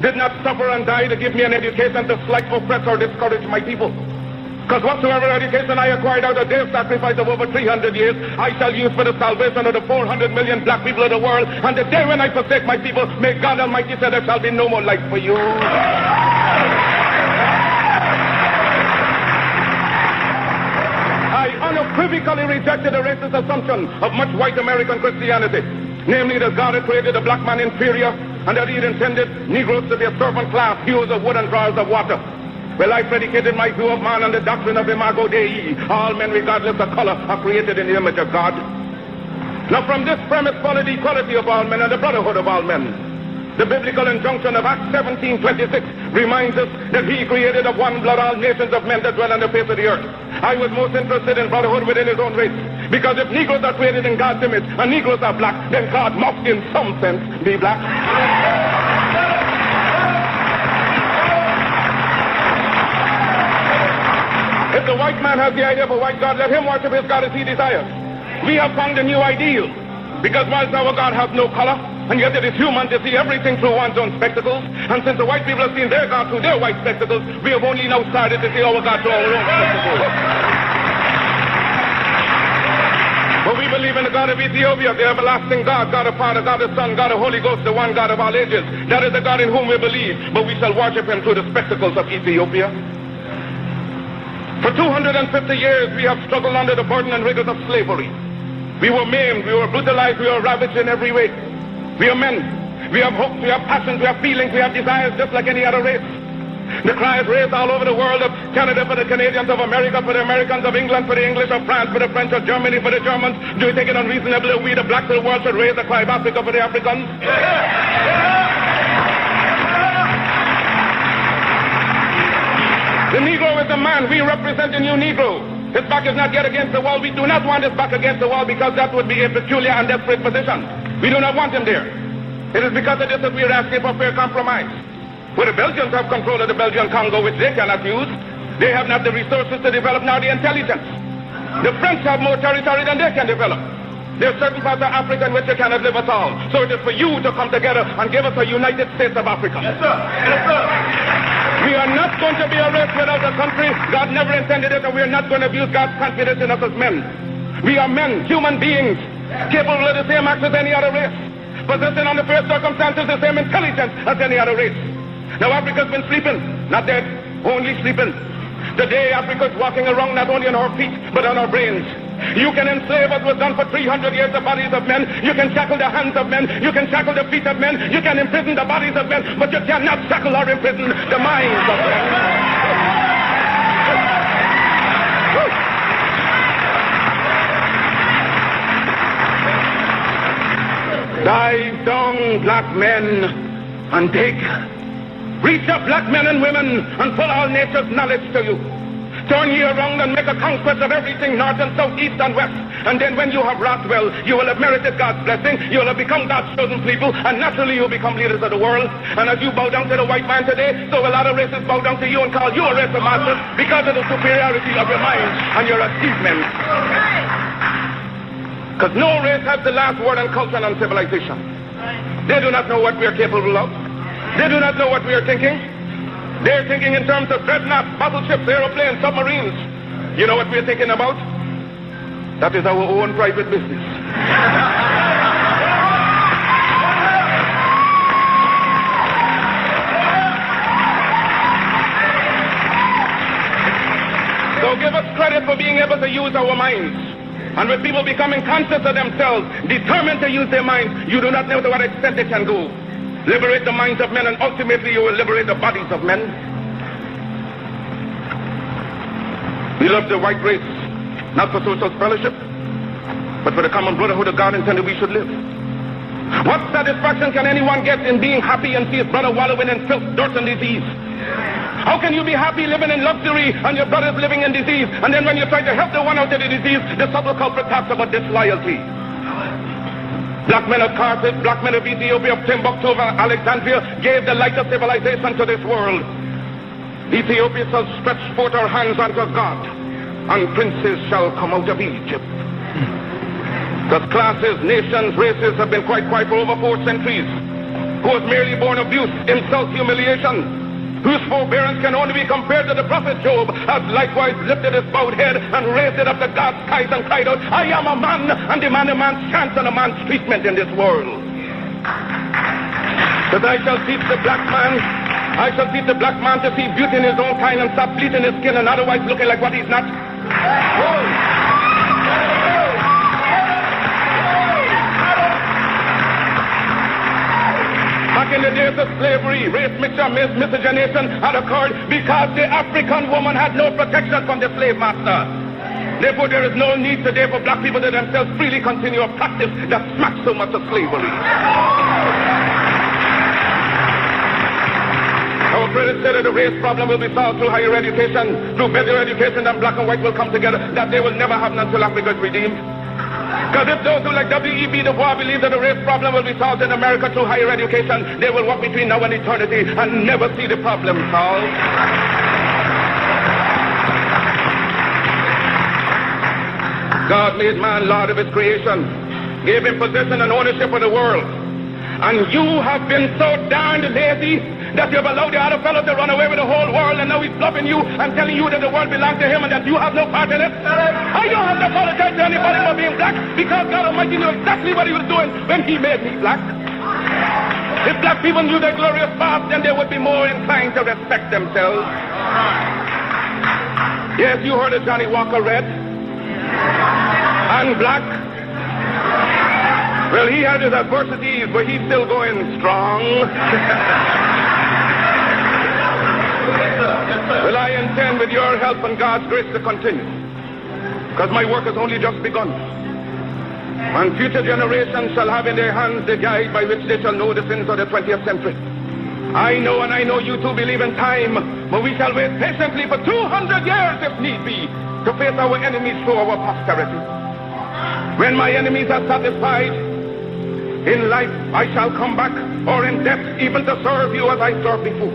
did not suffer and die to give me an education to slight, oppress, or discourage my people. Because whatsoever education I acquired out of their sacrifice of over 300 years, I shall use for the salvation of the 400 million black people of the world. And the day when I forsake my people, may God Almighty say there shall be no more life for you. I unequivocally rejected the racist assumption of much white American Christianity, namely that God had created the black man inferior and that he had intended Negroes to be a servant class, hewers of wood and drawers of water. Well, I predicated my view of man on the doctrine of Imago Dei. All men, regardless of color, are created in the image of God. Now, from this premise followed the equality of all men and the brotherhood of all men. The biblical injunction of Acts 17:26 reminds us that he created of one blood all nations of men that dwell on the face of the earth. I was most interested in brotherhood within his own race, because if Negroes are created in God's image and Negroes are black, then God must in some sense be black. If the white man has the idea of a white God, let him worship his God as he desires. We have found a new ideal, because whilst our God has no color, and yet it is human to see everything through one's own spectacles, and since the white people have seen their God through their white spectacles, we have only now started to see our God through our own spectacles. But we believe in the God of Ethiopia, the everlasting God, God of Father, God of Son, God of Holy Ghost, the one God of all ages. That is the God in whom we believe, but we shall worship him through the spectacles of Ethiopia. For 250 years, we have struggled under the burden and rigors of slavery. We were maimed, we were brutalized, we were ravaged in every way. We are men. We have hopes, we have passions, we have feelings, we have desires just like any other race. The cry is raised all over the world of Canada for the Canadians, of America for the Americans, of England for the English, of France for the French, of Germany for the Germans. Do you think it unreasonable that we, the blacks of the world, should raise the cry of Africa for the Africans? The Negro is a man. We represent the new Negro. His back is not yet against the wall. We do not want his back against the wall because that would be a peculiar and desperate position. We do not want him there. It is because of this that we are asking for fair compromise. Where the Belgians have control of the Belgian Congo, which they cannot use, they have not the resources to develop nor the intelligence. The French have more territory than they can develop. There are certain parts of Africa in which they cannot live at all. So it is for you to come together and give us a United States of Africa. Yes, sir. Yes, sir. We are not going to be a race without a country. God never intended it, and we are not going to abuse God's confidence in us as men. We are men, human beings, capable of the same acts as any other race, possessing under fair circumstances the same intelligence as any other race. Now Africa's been sleeping, not dead, only sleeping. Today Africa's walking around not only on our feet, but on our brains. You can enslave as was done for 300 years the bodies of men. You can shackle the hands of men. You can shackle the feet of men. You can imprison the bodies of men, but you cannot shackle or imprison the minds of men. Dive down, black men, and dig. Reach up, black men and women, and pull all nature's knowledge to you. Turn ye around and make a conquest of everything north and south, east and west. And then when you have wrought well, you will have merited God's blessing. You will have become God's chosen people, and naturally you will become leaders of the world. And as you bow down to the white man today, so a lot of races bow down to you and call you a race of masters because of the superiority of your mind and your achievements. Because no race has the last word on culture and on civilization. They do not know what we are capable of. They do not know what we are thinking. They're thinking in terms of dreadnoughts, battleships, aeroplanes, submarines. You know what we're thinking about? That is our own private business. So give us credit for being able to use our minds. And with people becoming conscious of themselves, determined to use their minds, you do not know to what extent they can go. Liberate the minds of men, and ultimately you will liberate the bodies of men. We love the white race, not for social fellowship, but for the common brotherhood of God intended we should live. What satisfaction can anyone get in being happy and see his brother wallowing in filth, dirt, and disease? How can you be happy living in luxury and your brother's living in disease, and then when you try to help the one out of the disease, the subtle culprit talks about disloyalty? Black men of Carthage, black men of Ethiopia, of Timbuktu, of Alexandria gave the light of civilization to this world. Ethiopia shall stretch forth her hands unto God, and princes shall come out of Egypt. Because classes, nations, races have been quite quiet for over 4 centuries. who was merely born abuse, insult, humiliation, whose forbearance can only be compared to the prophet Job, has likewise lifted his bowed head and raised it up to God's skies and cried out, I am a man, and demand a man's chance and a man's treatment in this world. That I shall teach the black man, I shall teach the black man to see beauty in his own kind and stop bleaching his skin and otherwise looking like what he's not. Back in the days of slavery, race mixture, miscegenation had occurred because the African woman had no protection from the slave master. Therefore, there is no need today for black people to themselves freely continue a practice that smacks so much of slavery. Our president said that the race problem will be solved through higher education, through better education, and black and white will come together, that they will never happen until Africa is redeemed. Because if those who like W.E.B. Du Bois believe that the race problem will be solved in America through higher education, they will walk between now and eternity and never see the problem solved. God made man Lord of his creation, gave him possession and ownership of the world. And you have been so darned lazy that you've allowed the other fellow to run away with the whole world, and now he's bluffing you and telling you that the world belongs to him and that you have no part in it. I don't have to apologize to anybody for being black, because God Almighty knew exactly what he was doing when he made me black. If black people knew their glorious past, then they would be more inclined to respect themselves. Yes, you heard of Johnny Walker Red and black. Well, he had his adversities, but he's still going strong. Well, I intend with your help and God's grace to continue, because my work has only just begun. And future generations shall have in their hands the guide by which they shall know the sins of the 20th century. I know, and I know you too believe in time, but we shall wait patiently for 200 years if need be to face our enemies through our posterity. When my enemies are satisfied, in life I shall come back, or in death even to serve you as I served before.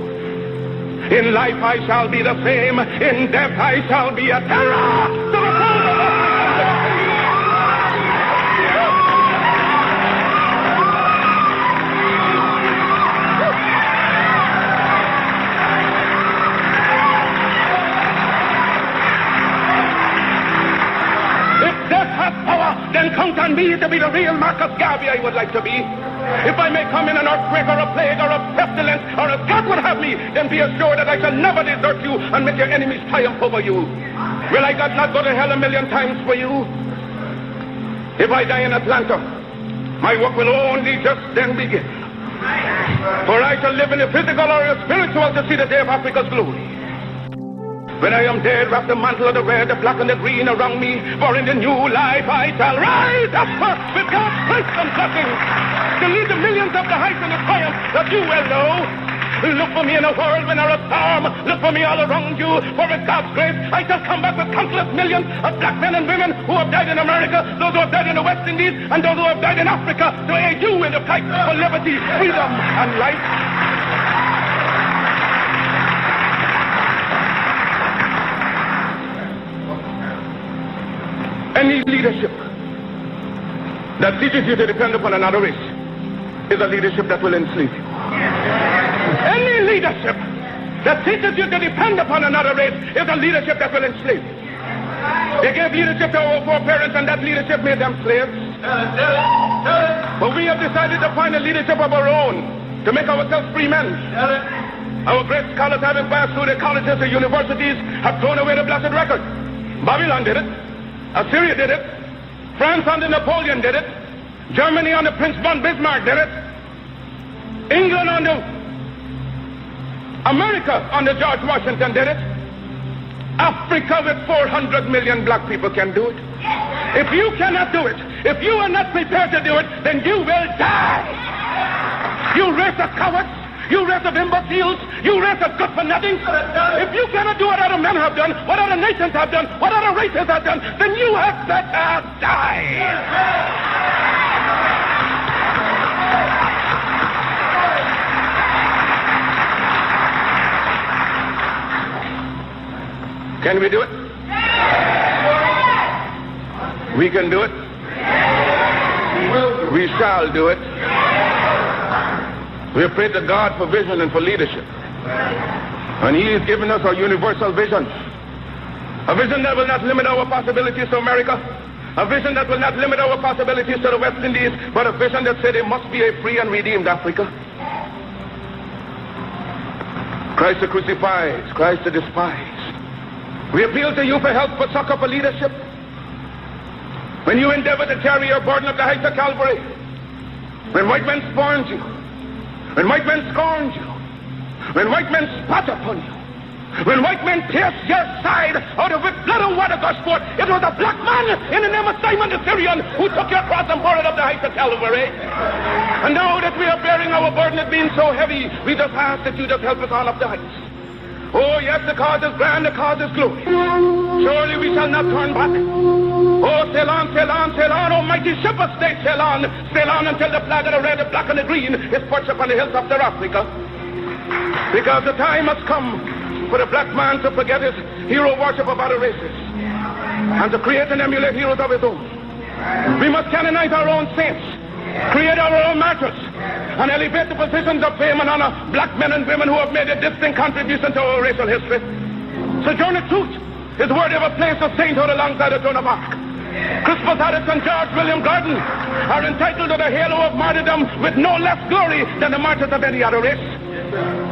In life I shall be the same, in death I shall be a terror to the world. Then count on me to be the real Marcus Garvey I would like to be. If I may come in an earthquake or a plague or a pestilence or as God would have me, then be assured that I shall never desert you and make your enemies triumph over you. Will I God not go to hell 1,000,000 times for you? If I die in Atlanta, my work will only just then begin. For I shall live in the physical or the spiritual to see the day of Africa's glory. When I am dead, wrap the mantle of the red, the black, and the green around me. For in the new life I shall rise up with God's grace and blessings to lead the millions up the heights and the triumph that you well know. Look for me in a world when there is storm. Look for me all around you. For with God's grace I shall come back with countless millions of black men and women who have died in America, those who have died in the West Indies, and those who have died in Africa to aid you in the fight for liberty, freedom, and life. Any leadership that teaches you to depend upon another race is a leadership that will enslave you. Any leadership that teaches you to depend upon another race is a leadership that will enslave you. They gave leadership to our foreparents, and that leadership made them slaves. But we have decided to find a leadership of our own to make ourselves free men. Our great scholars have advanced through the colleges and universities, have thrown away the blessed record. Babylon did it. Assyria did it. France under Napoleon did it. Germany under Prince von Bismarck did it. England under America under George Washington did it. Africa with 400 million black people can do it. If you cannot do it, if you are not prepared to do it, then you will die. You race of cowards. You race of imbeciles. You race of good for nothing. If you cannot do what other men have done, what other nations have done, what other races have done, then you have better die. Can we do it? We can do it. We shall do it. We have prayed to God for vision and for leadership. And He has given us a universal vision. A vision that will not limit our possibilities to America. A vision that will not limit our possibilities to the West Indies, but a vision that said it must be a free and redeemed Africa. Christ the crucified, Christ the despised. We appeal to you for help, for succor, for leadership. When you endeavor to carry your burden up the heights of Calvary, when white men scorned you, when white men scorned you, when white men spat upon you, when white men pierced your side out of it blood and water gushed forth, it was a black man in the name of Simon the Syrian who took your cross and bore it up the heights of Calvary. And now that we are bearing our burden, it being so heavy, we just ask that you just help us on up the heights. Oh yes, the cause is grand, the cause is glory. Surely we shall not turn back. Oh, sail on, sail on, sail on, oh mighty ship of state, sail on until the flag of the red, the black and the green is perched upon the hills of Africa. Because the time has come for the black man to forget his hero worship of other races and to create and emulate heroes of his own. We must canonize our own saints, create our own martyrs, and elevate the positions of fame and honor black men and women who have made a distinct contribution to our racial history. Sojourner Truth is worthy of a place of sainthood alongside the Joan of Arc. Crispus Attucks and George William Gordon are entitled to the halo of martyrdom with no less glory than the martyrs of any other race.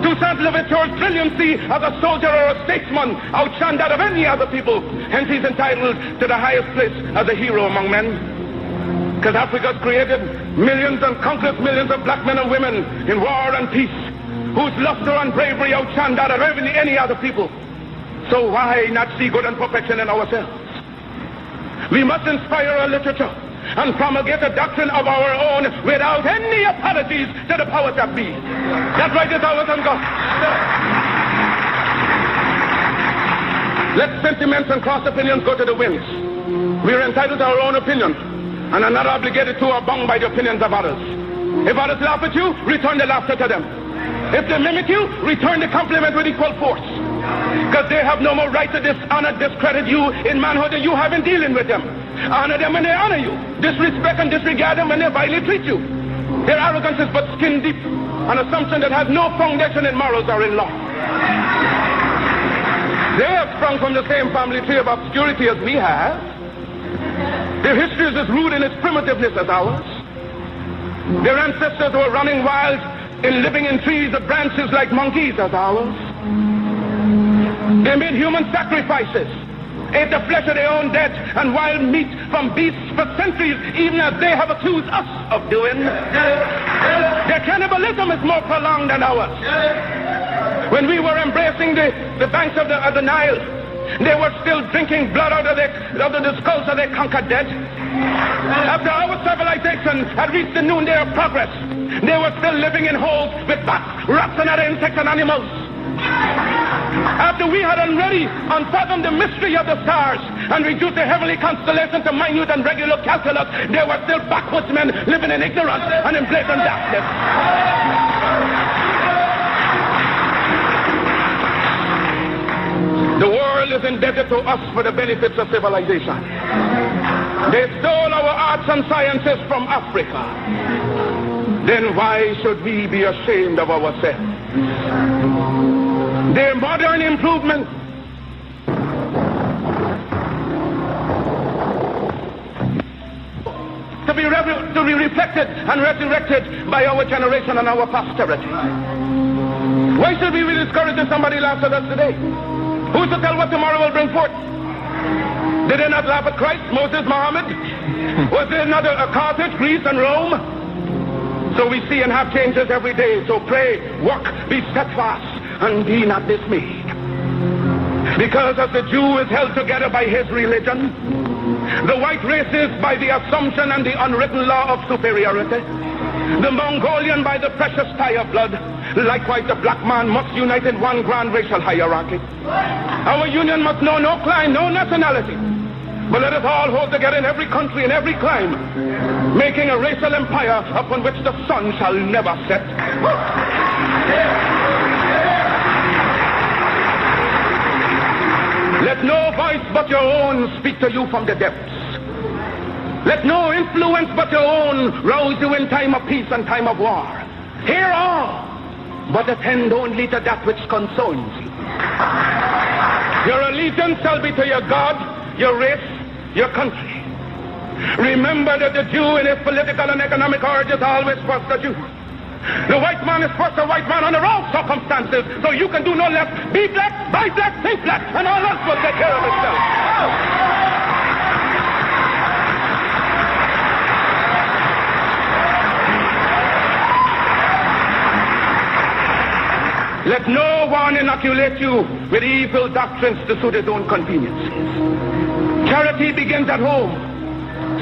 Toussaint Louverture's brilliancy as a soldier or a statesman outshone that of any other people. Hence he's entitled to the highest place as a hero among men. Because Africa's created millions and countless millions of black men and women in war and peace, whose luster and bravery outshone that of any other people. So why not see good and perfection in ourselves? We must inspire our literature and promulgate a doctrine of our own without any apologies to the powers that be. That right is ours and God. Let sentiments and cross opinions go to the winds. We are entitled to our own opinion and are not obligated to or bound by the opinions of others. If others laugh at you, return the laughter to them. If they mimic you, return the compliment with equal force. Because they have no more right to dishonor, discredit you in manhood than you have in dealing with them. Honor them when they honor you. Disrespect and disregard them when they vilely treat you. Their arrogance is but skin deep, an assumption that has no foundation in morals or in law. They have sprung from the same family tree of obscurity as we have. Their history is as rude in its primitiveness as ours. Their ancestors were running wild in living in trees of branches like monkeys as ours. They made human sacrifices, ate the flesh of their own dead and wild meat from beasts for centuries, even as they have accused us of doing. Their cannibalism is more prolonged than ours. When we were embracing the banks of the Nile, they were still drinking blood out of the skulls of their conquered dead. After our civilization had reached the noonday of progress, they were still living in holes with bats, rats, and other insects and animals. After we had already unfathomed the mystery of the stars and reduced the heavenly constellation to minute and regular calculus, there were still backwoodsmen living in ignorance and in blatant darkness. The world is indebted to us for the benefits of civilization. They stole our arts and sciences from Africa. Then why should we be ashamed of ourselves? Their modern improvement to be reflected and resurrected by our generation and our posterity. Why should we be discouraged if somebody laughs at us today? Who's to tell what tomorrow will bring forth? Did they not laugh at Christ, Moses, Muhammad? Was there not a Carthage, Greece, and Rome? So we see and have changes every day. So pray, work, be steadfast, and be not dismayed. Because as the Jew is held together by his religion, the white race is by the assumption and the unwritten law of superiority, the Mongolian by the precious tie of blood, likewise the black man must unite in one grand racial hierarchy. Our union must know no clime, no nationality, but let us all hold together in every country and every clime, making a racial empire upon which the sun shall never set. Let no voice but your own speak to you from the depths. Let no influence but your own rouse you in time of peace and time of war. Hear all, but attend only to that which concerns you. Your allegiance shall be to your God, your race, your country. Remember that the Jew in his political and economic urges always first the Jew. The white man is first a white man under all circumstances, so you can do no less. Be black, buy black, think black, and all else will take care of itself. Let no one inoculate you with evil doctrines to suit his own conveniences. Charity begins at home.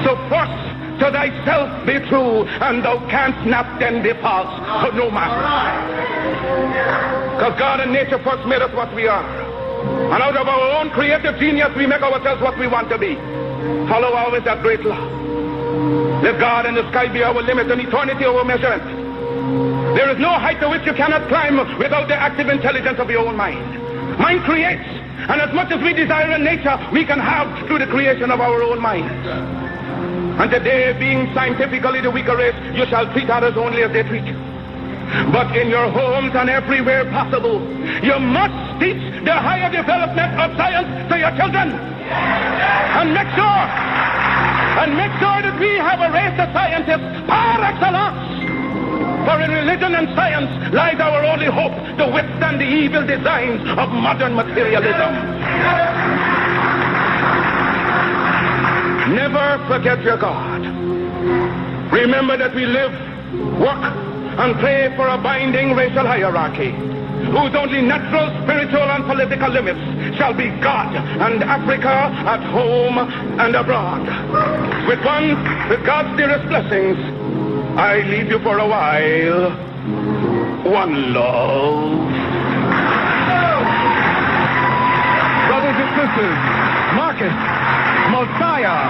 So first to thyself be true, and thou canst not then be false to no man. Because God and nature first made us what we are. And out of our own creative genius, we make ourselves what we want to be. Follow always that great law. Let God and the sky be our limit and eternity our measurement. There is no height to which you cannot climb without the active intelligence of your own mind. Mind creates, and as much as we desire in nature, we can have through the creation of our own minds. And today, being scientifically the weaker race, you shall treat others only as they treat you. But in your homes and everywhere possible, you must teach the higher development of science to your children. And make sure that we have a race of scientists par excellence. For in religion and science lies our only hope to withstand the evil designs of modern materialism. Never forget your God. Remember that we live, work, and pray for a binding racial hierarchy, whose only natural, spiritual, and political limits shall be God and Africa at home and abroad. With God's dearest blessings, I leave you for a while. One love. Brothers and sisters, Marcus, Mosiah,